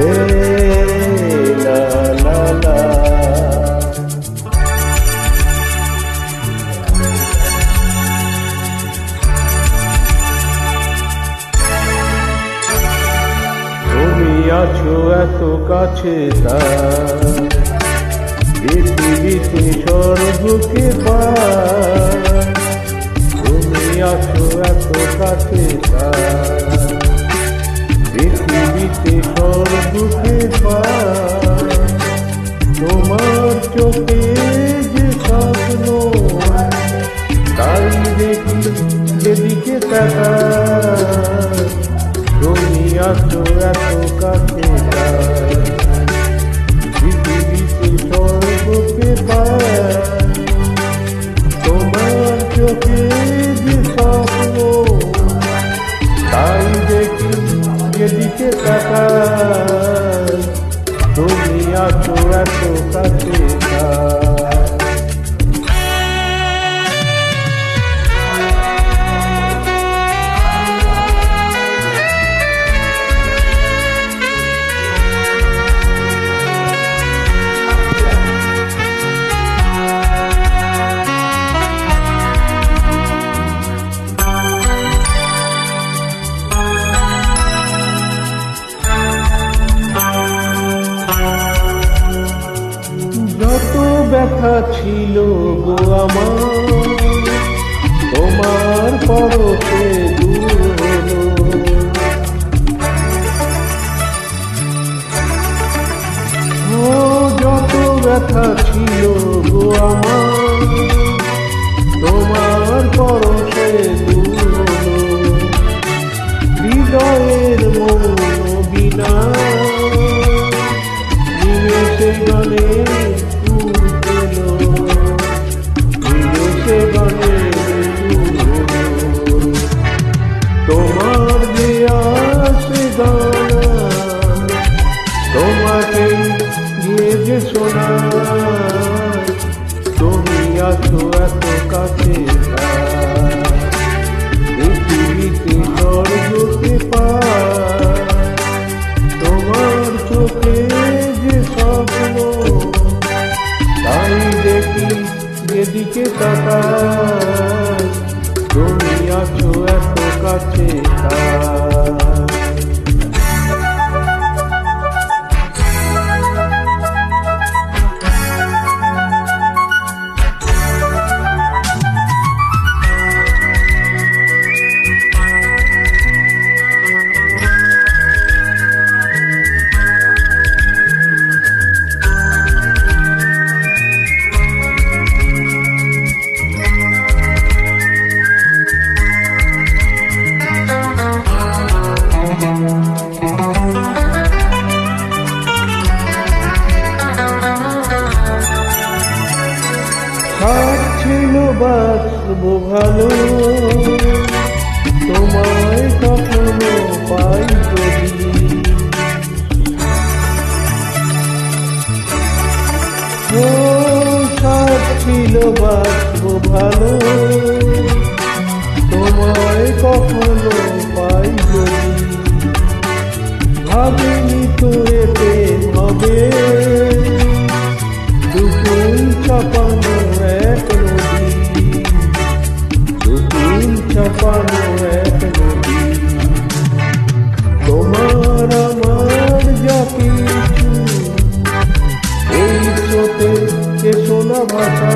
হে লা লা লা। তুমি আছো এত কাছে তার, পৃথিবীতে স্বর্গকে পার। তুমি আছো এত কাছে তার, পৃথিবীতে স্বর্গকে পার। তোমার চোখে যে স্বপ্ন, তাই দেখি যেদিকে তাকাই। তুমি আছো এত কাছে তার, পৃথিবীতে স্বর্গকে পার। তোমার চোখে যে স্বপ্ন, তাই দেখি যেদিকে তাকাই। তুমি আছো এত কাছে তার। যত ব্যথা ছিল গো আমার, তোমার পরশে দূর হলো। ও যত ব্যথা ছিল গো আমার, তোমার পরশে দূর হলো। হৃদয়ের মৌন বিনা নিমেষে গলে তোমার যে আসে গানা, তোমাকে গিয়ে যে শোনায়। তুমি আছো এত কাছে তার, পৃথিবীতে স্বর্গকে পার। তোমার চোখে যে স্বপ্ন, তাই দেখি যেদিকে তাকাই। তুমি আছো এত কাছে তার। ছিল বাঁচবো ভালো, তোমায় কখনো পাই যদি। ও সাথ ছিল বাঁচবো ভালো, তোমায় কখনো পাই যদি। ভাবিনি তো এতে হবে দুকুল চাপানো এক নদী, দুকুল চাপানো এক নদী। তোমার আমার যা কিছু, এই স্রোতে এসো না ভাষা